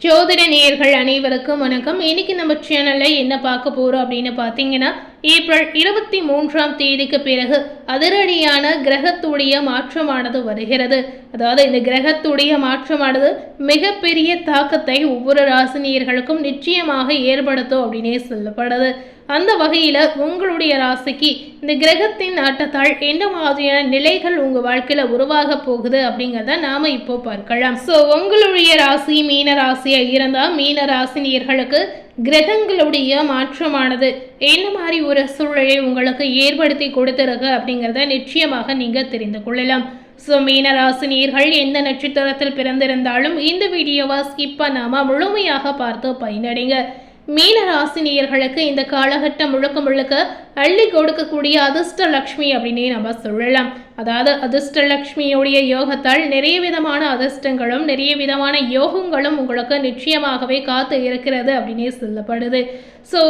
ஜோதிட நேயர்கள் அனைவருக்கும் வணக்கம். இன்னைக்கு நம்ம சேனல்ல என்ன பார்க்க போறோம் அப்படின்னு பார்த்தீங்கன்னா, ஏப்ரல் 23ஆம் தேதிக்கு பிறகு அதிரடியான கிரகத்துடைய மாற்றமானது வருகிறது. அதாவது இந்த கிரகத்துடைய மாற்றமானது மிகப்பெரிய தாக்கத்தை ஒவ்வொரு ராசினியர்களுக்கும் நிச்சயமாக ஏற்படுத்தும் அப்படின்னே சொல்லப்படுது. அந்த வகையில உங்களுடைய ராசிக்கு இந்த கிரகத்தின் ஆட்டத்தால் என்ன மாதிரியான நிலைகள் உங்க வாழ்க்கையில உருவாக போகுது அப்படிங்கிறத நாம இப்போ பார்க்கலாம். உங்களுடைய ராசி மீன ராசியா இருந்தா மீன ராசினியர்களுக்கு கிரகங்களுடைய மாற்றமானது என்ன மாதிரி ஒரு சூழலை உங்களுக்கு ஏற்படுத்தி கொடுத்திருக்கு அப்படிங்கிறத நிச்சயமாக நீங்க தெரிந்து கொள்ளலாம். மீனராசினியர்கள் எந்த நட்சத்திரத்தில் பிறந்திருந்தாலும் இந்த வீடியோவை ஸ்கிப் பண்ணாம முழுமையாக பார்த்து பயனடைங்க. மீன ராசினியர்களுக்கு இந்த காலகட்டம் முழுக்க முழுக்க அள்ளி கொடுக்கக்கூடிய அதிர்ஷ்ட லக்ஷ்மி அப்படின்னே நம்ம சொல்லலாம். அதாவது அதிர்ஷ்ட லக்ஷ்மியுடைய யோகத்தால் நிறைய விதமான அதிர்ஷ்டங்களும் நிறைய விதமான யோகங்களும் உங்களுக்கு நிச்சயமாகவே காத்து இருக்கிறது அப்படின்னே சொல்லப்படுது.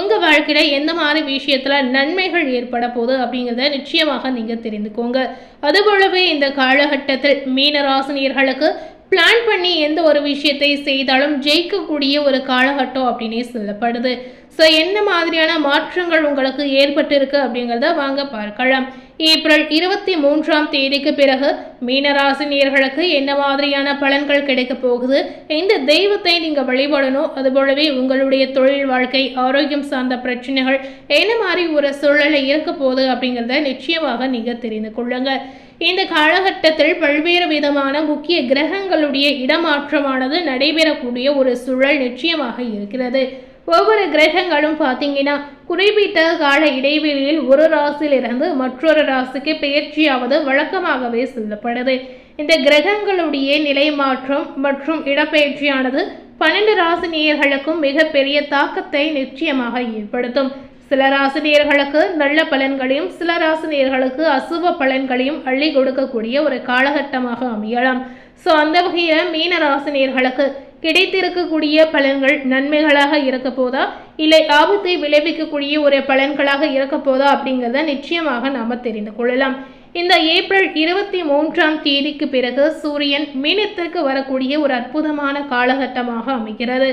உங்கள் வாழ்க்கையில் எந்த மாதிரி விஷயத்தில் நன்மைகள் ஏற்பட போகுது அப்படிங்கிறத நிச்சயமாக நீங்கள் தெரிந்துக்கோங்க. அதுபோலவே இந்த காலகட்டத்தில் மீனராசினியர்களுக்கு பிளான் பண்ணி எந்த ஒரு விஷயத்தை செய்தாலும் ஜெயிக்கக்கூடிய ஒரு காலகட்டம் அப்படின்னே சொல்லப்படுது. என்ன மாதிரியான மாற்றங்கள் உங்களுக்கு ஏற்பட்டிருக்கு அப்படிங்கிறத வாங்க பார்க்கலாம். ஏப்ரல் 23ஆம் தேதிக்கு பிறகு மீனராசினியர்களுக்கு என்ன மாதிரியான பலன்கள் கிடைக்க போகுது, இந்த தெய்வத்தை நீங்கள் வழிபடணும். அதுபோலவே உங்களுடைய தொழில் வாழ்க்கை ஆரோக்கியம் சார்ந்த பிரச்சனைகள் என்ன மாதிரி ஒரு சூழலை இருக்க போகுது அப்படிங்கிறத நிச்சயமாக நீங்கள் தெரிந்து கொள்ளுங்க. இந்த காலகட்டத்தில் பல்வேறு விதமான முக்கிய கிரகங்களுடைய இடமாற்றமானது நடைபெறக்கூடிய ஒரு சூழல் நிச்சயமாக இருக்கிறது. ஒவ்வொரு கிரகங்களும் பார்த்தீங்கன்னா குறிப்பிட்ட கால இடைவெளியில் ஒரு ராசியிலிருந்து மற்றொரு ராசிக்கு பெயர்ச்சியாவது வழக்கமாகவே சொல்லப்படுது. இந்த கிரகங்களுடைய நிலை மாற்றம் மற்றும் இடப்பெயர்ச்சியானது 12 ராசினியர்களுக்கும் மிகப்பெரிய தாக்கத்தை நிச்சயமாக ஏற்படுத்தும். சில ராசினியர்களுக்கு நல்ல பலன்களையும் சில ராசினியர்களுக்கு அசுப பலன்களையும் அள்ளி கொடுக்கக்கூடிய ஒரு காலகட்டமாக அமையலாம். அந்த வகையில் மீன ராசினியர்களுக்கு கிடைத்திருக்கக்கூடிய பலன்கள் நன்மைகளாக இருக்க போதா இல்லை ஆபத்தை விளைவிக்கக்கூடிய ஒரு பலன்களாக இருக்க போதா அப்படிங்கிறத நிச்சயமாக நாம் தெரிந்து கொள்ளலாம். இந்த ஏப்ரல் 23ஆம் தேதிக்கு பிறகு சூரியன் மீனத்திற்கு வரக்கூடிய ஒரு அற்புதமான காலகட்டமாக அமைகிறது.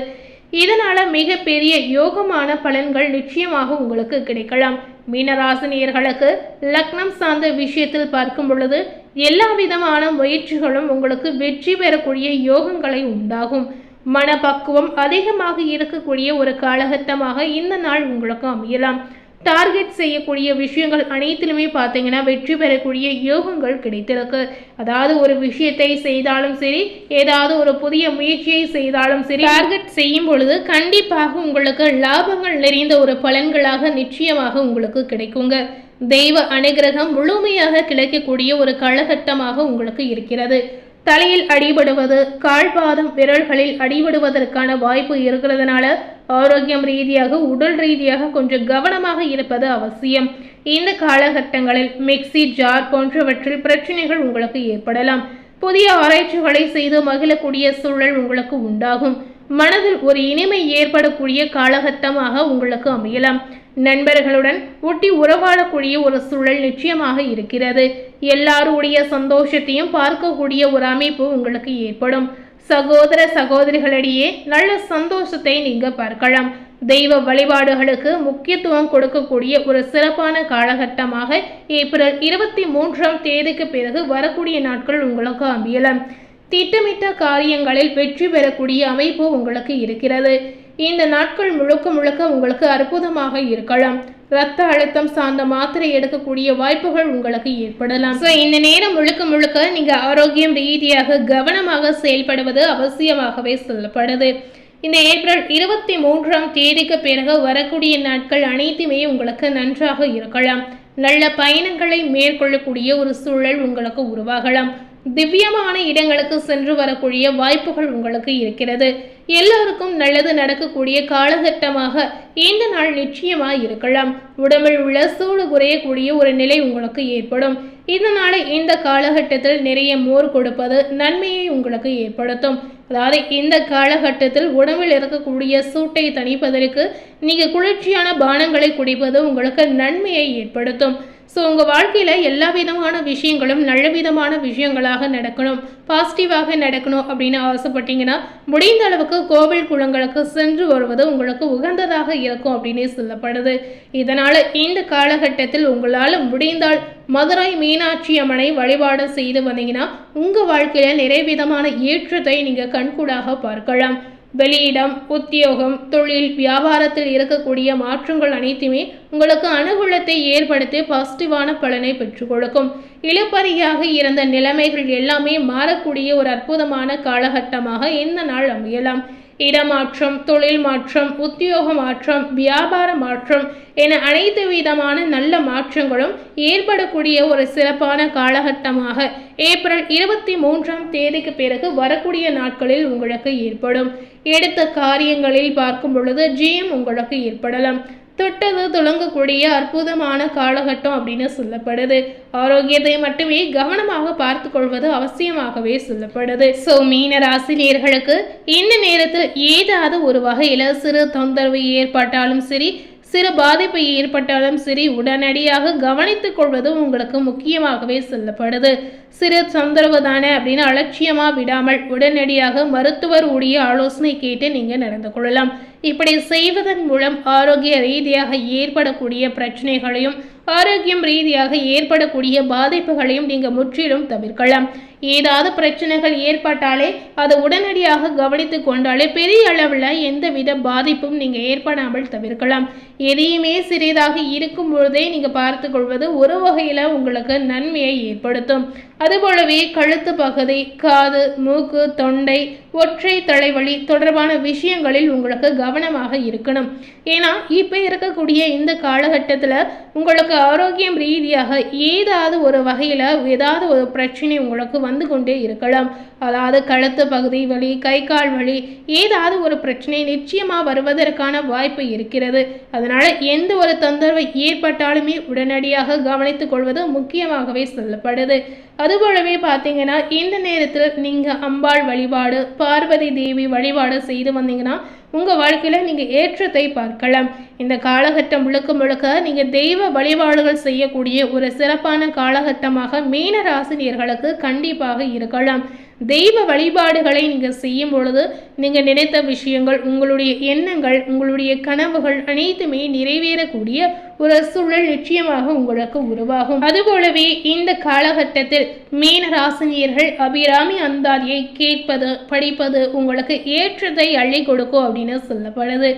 இதனால மிகப்பெரிய யோகமான பலன்கள் நிச்சயமாக உங்களுக்கு கிடைக்கலாம். மீனராசினியர்களுக்கு லக்னம் சார்ந்த விஷயத்தில் பார்க்கும் பொழுது எல்லா விதமான முயற்சிகளும் உங்களுக்கு வெற்றி பெறக்கூடிய யோகங்களை உண்டாகும். மனப்பக்குவம் அதிகமாக இருக்கக்கூடிய ஒரு காலகட்டமாக இந்த நாள் உங்களுக்கு அமையலாம். டார்கெட் செய்யக்கூடிய விஷயங்கள் அனைத்திலுமே பார்த்தீங்கன்னா வெற்றி பெறக்கூடிய யோகங்கள் கிடைத்திருக்கு. அதாவது ஒரு விஷயத்தை செய்தாலும் சரி, ஏதாவது ஒரு புதிய முயற்சியை செய்தாலும் சரி, டார்கெட் செய்யும் பொழுது கண்டிப்பாக உங்களுக்கு லாபங்கள் நிறைந்த ஒரு பலன்களாக நிச்சயமாக உங்களுக்கு கிடைக்குங்க. தெய்வ அனுகிரகம் முழுமையாக கிடைக்கக்கூடிய ஒரு காலகட்டமாக உங்களுக்கு இருக்கிறது. தலையில் அடிபடுவது, கால்பாதம் விரல்களில் அடிபடுவதற்கான வாய்ப்பு இருக்கிறதுனால ஆரோக்கியம் ரீதியாக உடல் ரீதியாக கொஞ்சம் கவனமாக இருப்பது அவசியம். இந்த காலகட்டங்களில் மிக்சி ஜார் போன்றவற்றில் பிரச்சனைகள் உங்களுக்கு ஏற்படலாம். புதிய ஆராய்ச்சிகளை செய்து மகிழக்கூடிய சூழல் உங்களுக்கு உண்டாகும். மனதில் ஒரு இனிமை ஏற்படக்கூடிய காலகட்டமாக உங்களுக்கு அமையலாம். நண்பர்களுடன் ஒட்டி உறவாடக்கூடிய ஒரு சூழல் நிச்சயமாக இருக்கிறது. எல்லாருடைய சந்தோஷத்தையும் பார்க்கக்கூடிய ஒரு அமைப்பு உங்களுக்கு ஏற்படும். சகோதர சகோதரிகளிடையே நல்ல சந்தோஷத்தை நீங்க பார்க்கலாம். தெய்வ வழிபாடுகளுக்கு முக்கியத்துவம் கொடுக்கக்கூடிய ஒரு சிறப்பான காலகட்டமாக ஏப்ரல் 23ஆம் தேதிக்கு பிறகு வரக்கூடிய நாட்கள் உங்களுக்கு அமையலாம். திட்டமிட்ட காரியங்களில் வெற்றி பெறக்கூடிய அமைப்பு உங்களுக்கு இருக்கிறது. இந்த நாட்கள் முழுக்க முழுக்க உங்களுக்கு அற்புதமாக இருக்கலாம். இரத்த அழுத்தம் சார்ந்த மாத்திரை எடுக்கக்கூடிய வாய்ப்புகள் உங்களுக்கு ஏற்படலாம். இந்த நேரம் முழுக்க முழுக்க நீங்க ஆரோக்கியம் ரீதியாக கவனமாக செயல்படுவது அவசியமாகவே சொல்லப்படுது. இந்த ஏப்ரல் 23ஆம் தேதிக்கு பிறகு வரக்கூடிய நாட்கள் அனைத்துமே உங்களுக்கு நன்றாக இருக்கலாம். நல்ல பயணங்களை மேற்கொள்ளக்கூடிய ஒரு சூழல் உங்களுக்கு உருவாகலாம். திவ்யமான இடங்களுக்கு சென்று வரக்கூடிய வாய்ப்புகள் உங்களுக்கு இருக்கிறது. எல்லோருக்கும் நல்லது நடக்கக்கூடிய காலகட்டமாக இந்த நாள் நிச்சயமாக இருக்கலாம். உடம்பில் உள்ள சூடு குறையக்கூடிய ஒரு நிலை உங்களுக்கு ஏற்படும். இதனால இந்த காலகட்டத்தில் நிறைய மோர் கொடுப்பது நன்மையை உங்களுக்கு ஏற்படுத்தும். அதாவது இந்த காலகட்டத்தில் உடம்பில் இருக்கக்கூடிய சூட்டை தணிப்பதற்கு நீங்கள் குளிர்ச்சியான பானங்களை குடிப்பது உங்களுக்கு நன்மையை ஏற்படுத்தும். ஸோ உங்கள் வாழ்க்கையில் எல்லா விதமான விஷயங்களும் நல்ல விதமான விஷயங்களாக நடக்கணும், பாசிட்டிவாக நடக்கணும் அப்படின்னு ஆசைப்பட்டீங்கன்னா முடிந்த அளவுக்கு கோவில் குளங்களுக்கு சென்று வருவது உங்களுக்கு உகந்ததாக இருக்கும் அப்படின்னு சொல்லப்படுது. இதனால் இந்த காலகட்டத்தில் உங்களால் முடிந்தால் மதுரை மீனாட்சி அம்மனை வழிபாடு செய்து வந்தீங்கன்னா உங்கள் வாழ்க்கையில் நிறைய விதமான ஏற்றத்தை நீங்கள் கண்கூடாக பார்க்கலாம். வெளியிடம், உத்தியோகம், தொழில், வியாபாரத்தில் இருக்கக்கூடிய மாற்றங்கள் அனைத்துமே உங்களுக்கு அனுகூலத்தை ஏற்படுத்தி பாசிட்டிவான பலனை பெற்றுக் கொடுக்கும். இழுபறியாக இருந்த நிலைமைகள் எல்லாமே மாறக்கூடிய ஒரு அற்புதமான காலகட்டமாக இந்த நாள் அமையலாம். இடமாற்றம், தொழில் மாற்றம், உத்தியோக மாற்றம், வியாபார மாற்றம் என அனைத்து விதமான நல்ல மாற்றங்களும் ஏற்படக்கூடிய ஒரு சிறப்பான காலகட்டமாக ஏப்ரல் 23ஆம் தேதிக்கு பிறகு வரக்கூடிய நாட்களில் உங்களுக்கு ஏற்படும். எடுத்த காரியங்களில் பார்க்கும் பொழுது ஜெயம் உங்களுக்கு ஏற்படலாம். தொட்டது துளங்கக்கூடிய அற்புதமான காலகட்டம் அப்படின்னு சொல்லப்படுது. ஆரோக்கியத்தை மட்டுமே கவனமாக பார்த்து கொள்வது அவசியமாகவே சொல்லப்படுது. ஸோ மீன ராசினியர்களுக்கு இந்த நேரத்தில் ஏதாவது ஒரு வகையில் சிறு தொந்தரவு ஏற்பட்டாலும் சரி, சிறு பாதிப்பு ஏற்பட்டாலும் சரி, உடனடியாக கவனித்துக் கொள்வது உங்களுக்கு முக்கியமாகவே சொல்லப்படுது. சிறு தொந்தரவு தானே அப்படின்னு அலட்சியமாக விடாமல் உடனடியாக மருத்துவர் உடைய ஆலோசனை கேட்டு நீங்கள் நடந்து கொள்ளலாம். இப்படி செய்வதன் மூலம் ஆரோக்கிய ரீதியாக ஏற்படக்கூடிய பிரச்சனைகளையும் ஆரோக்கியம் ரீதியாக ஏற்படக்கூடிய பாதிப்புகளையும் நீங்கள் முற்றிலும் தவிர்க்கலாம். ஏதாவது பிரச்சனைகள் ஏற்பட்டாலே அதை உடனடியாக கவனித்து கொண்டாலே பெரிய அளவில் எந்தவித பாதிப்பும் நீங்கள் ஏற்படாமல் தவிர்க்கலாம். எதையுமே சிறிதாக இருக்கும் பொழுதே நீங்கள் பார்த்து கொள்வது ஒரு வகையில் உங்களுக்கு நன்மையை ஏற்படுத்தும். அதுபோலவே கழுத்து பகுதி, காது, மூக்கு, தொண்டை, ஒற்றை தலைவலி தொடர்பான விஷயங்களில் உங்களுக்கு கவனமாக இருக்கணும். ஏன்னா இப்போ இருக்கக்கூடிய இந்த காலகட்டத்தில் உங்களுக்கு ஆரோக்கியம் ரீதியாக ஏதாவது ஒரு வகையில் ஏதாவது ஒரு பிரச்சனை உங்களுக்கு வந்து கொண்டே இருக்கலாம். அதாவது கழுத்து பகுதி வலி, கை கால் வலி, ஏதாவது ஒரு பிரச்சனை நிச்சயமாக வருவதற்கான வாய்ப்பு இருக்கிறது. அதனால் எந்த ஒரு தொந்தரவு ஏற்பட்டாலுமே உடனடியாக கவனித்துக் கொள்வது முக்கியமாகவே சொல்லப்படுது. அதுபோலவே பார்த்தீங்கன்னா இந்த நேரத்தில் நீங்கள் அம்பாள் வழிபாடு, பார்வதி தேவி வழிபாடு செய்து வந்தீங்கன்னா உங்கள் வாழ்க்கையில் நீங்கள் ஏற்றத்தை பார்க்கலாம். இந்த காலகட்டம் முழுக்க முழுக்க நீங்கள் தெய்வ வழிபாடுகள் செய்யக்கூடிய ஒரு சிறப்பான காலகட்டமாக மீன ராசினியர்களுக்கு கண்டிப்பாக இருக்கலாம். தெய்வ வழிபாடுகளை நீங்கள் செய்யும் பொழுது நீங்கள் நினைத்த விஷயங்கள், உங்களுடைய எண்ணங்கள், உங்களுடைய கனவுகள் அனைத்துமே நிறைவேறக்கூடிய ஒரு சூழல் நிச்சயமாக உங்களுக்கு உருவாகும். அதுபோலவே இந்த காலகட்டத்தில் மீன ராசினியர்கள் அபிராமி அந்தாதியை கேட்பது, படிப்பது உங்களுக்கு ஏற்றத்தை அள்ளி கொடுக்கும் அப்படின்னு சொல்லப்படுது.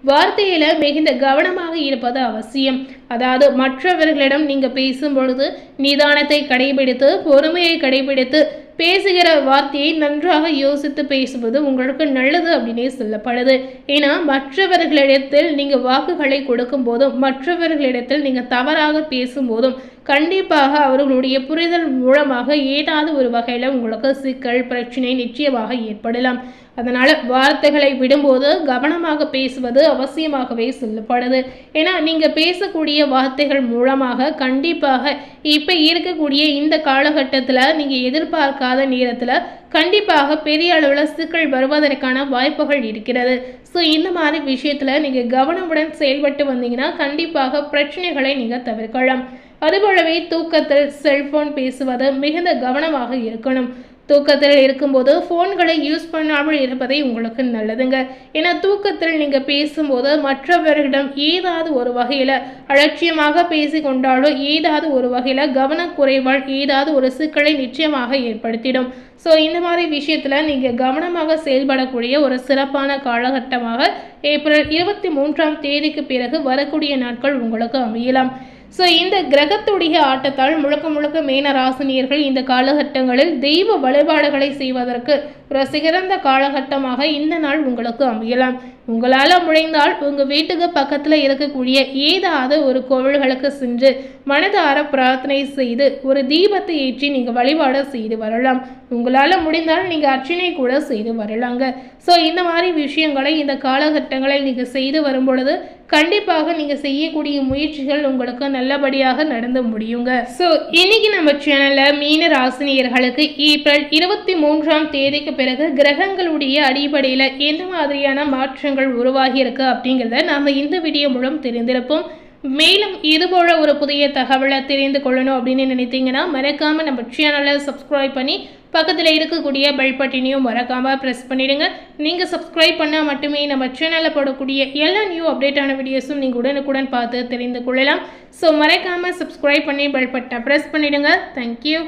வார்த்தையில மிகுந்த கவனமாக இருப்பது அவசியம். அதாவது மற்றவர்களிடம் நீங்க பேசும் பொழுது நிதானத்தை கடைபிடித்து, பொறுமையை கடைபிடித்து பேசுகிற வார்த்தையை நன்றாக யோசித்து பேசுவது உங்களுக்கு நல்லது அப்படின்னே சொல்லப்படுது. ஏன்னா மற்றவர்களிடத்தில் நீங்கள் வாக்குகளை கொடுக்கும் போதும், மற்றவர்களிடத்தில் நீங்கள் தவறாக பேசும்போதும் கண்டிப்பாக அவர்களுடைய புரிதல் மூலமாக ஏதாவது ஒரு வகையில் உங்களுக்கு சிக்கல், பிரச்சனை நிச்சயமாக ஏற்படலாம். அதனால் வார்த்தைகளை விடும்போது கவனமாக பேசுவது அவசியமாகவே சொல்லப்படுது. ஏன்னா நீங்கள் பேசக்கூடிய வார்த்தைகள் மூலமாக கண்டிப்பாக இப்போ இருக்கக்கூடிய இந்த காலகட்டத்தில் நீங்கள் எதிர்பார்க்காத நேரத்தில் கண்டிப்பாக பெரிய அளவில் சிக்கல் வருவதற்கான வாய்ப்புகள் இருக்கிறது. ஸோ இந்த மாதிரி விஷயத்தில் நீங்கள் கவனமுடன் செயல்பட்டு வந்தீங்கன்னா கண்டிப்பாக பிரச்சனைகளை நீங்கள் தவிர்க்கலாம். அதுபோலவே தூக்கத்தில் செல்போன் பேசுவது மிகுந்த கவனமாக இருக்கணும். தூக்கத்தில் இருக்கும்போது ஃபோன்களை யூஸ் பண்ணாமல் இருப்பதை உங்களுக்கு நல்லதுங்க. ஏன்னா தூக்கத்தில் நீங்கள் பேசும்போது மற்றவர்களிடம் ஏதாவது ஒரு வகையில் அலட்சியமாக பேசி கொண்டாலோ ஏதாவது ஒரு வகையில் கவனக்குறைவால் ஏதாவது ஒரு சிக்கலை நிச்சயமாக ஏற்படுத்திடும். ஸோ இந்த மாதிரி விஷயத்தில் நீங்கள் கவனமாக செயல்படக்கூடிய ஒரு சிறப்பான காலகட்டமாக ஏப்ரல் 23ஆம் தேதிக்கு பிறகு வரக்கூடிய நாட்கள் உங்களுக்கு அமையலாம். ஸோ இந்த கிரகத்துடைய ஆட்டத்தால் முழுக்க முழுக்க மீன ராசினியர்கள் இந்த காலகட்டங்களில் தெய்வ வழிபாடுகளை செய்வதற்கு ஒரு சிறந்த காலகட்டமாக இந்த நாள் உங்களுக்கு அமையலாம். உங்களால் முடிந்தால் உங்கள் வீட்டுக்கு பக்கத்தில் இருக்கக்கூடிய ஏதாவது ஒரு கோவில்களுக்கு சென்று மனதார பிரார்த்தனை செய்து ஒரு தீபத்தை ஏற்றி நீங்கள் வழிபாடு செய்து வரலாம். உங்களால் முடிந்தால் நீங்கள் அர்ச்சனை கூட செய்து வரலாங்க. ஸோ இந்த மாதிரி விஷயங்களை இந்த காலகட்டங்களில் நீங்கள் செய்து வரும் பொழுது கண்டிப்பாக நீங்கள் செய்யக்கூடிய முயற்சிகள் உங்களுக்கு நல்லபடியாக நடந்து முடியுங்க. ஸோ இன்னைக்கு நம்ம சேனலில் மீன ராசினியர்களுக்கு ஏப்ரல் 23ஆம் தேதிக்கு பிறகு கிரகங்களுடைய அடிப்படையில் எந்த மாதிரியான மாற்றங்கள் உருவாகி இருக்கு அப்படிங்கிறத நாம் இந்த வீடியோ மூலம் தெரிந்திருப்போம். மேலும் இதுபோல ஒரு புதிய தகவலை தெரிந்து கொள்ளணும் அப்படின்னு நினைத்தீங்கன்னா மறக்காமல் நம்ம சேனலை சப்ஸ்கிரைப் பண்ணி பக்கத்தில் இருக்கக்கூடிய பெல் பட்டனையும் மறக்காமல் ப்ரெஸ் பண்ணிடுங்க. நீங்கள் சப்ஸ்கிரைப் பண்ணால் மட்டுமே நம்ம சேனலில் போடக்கூடிய எல்லா நியூ அப்டேட்டான வீடியோஸும் நீங்கள் உடனுக்குடன் பார்த்து தெரிந்து கொள்ளலாம். ஸோ மறக்காமல் சப்ஸ்கிரைப் பண்ணி பெல் பட்டனை ப்ரெஸ் பண்ணிடுங்க. தேங்க்யூ.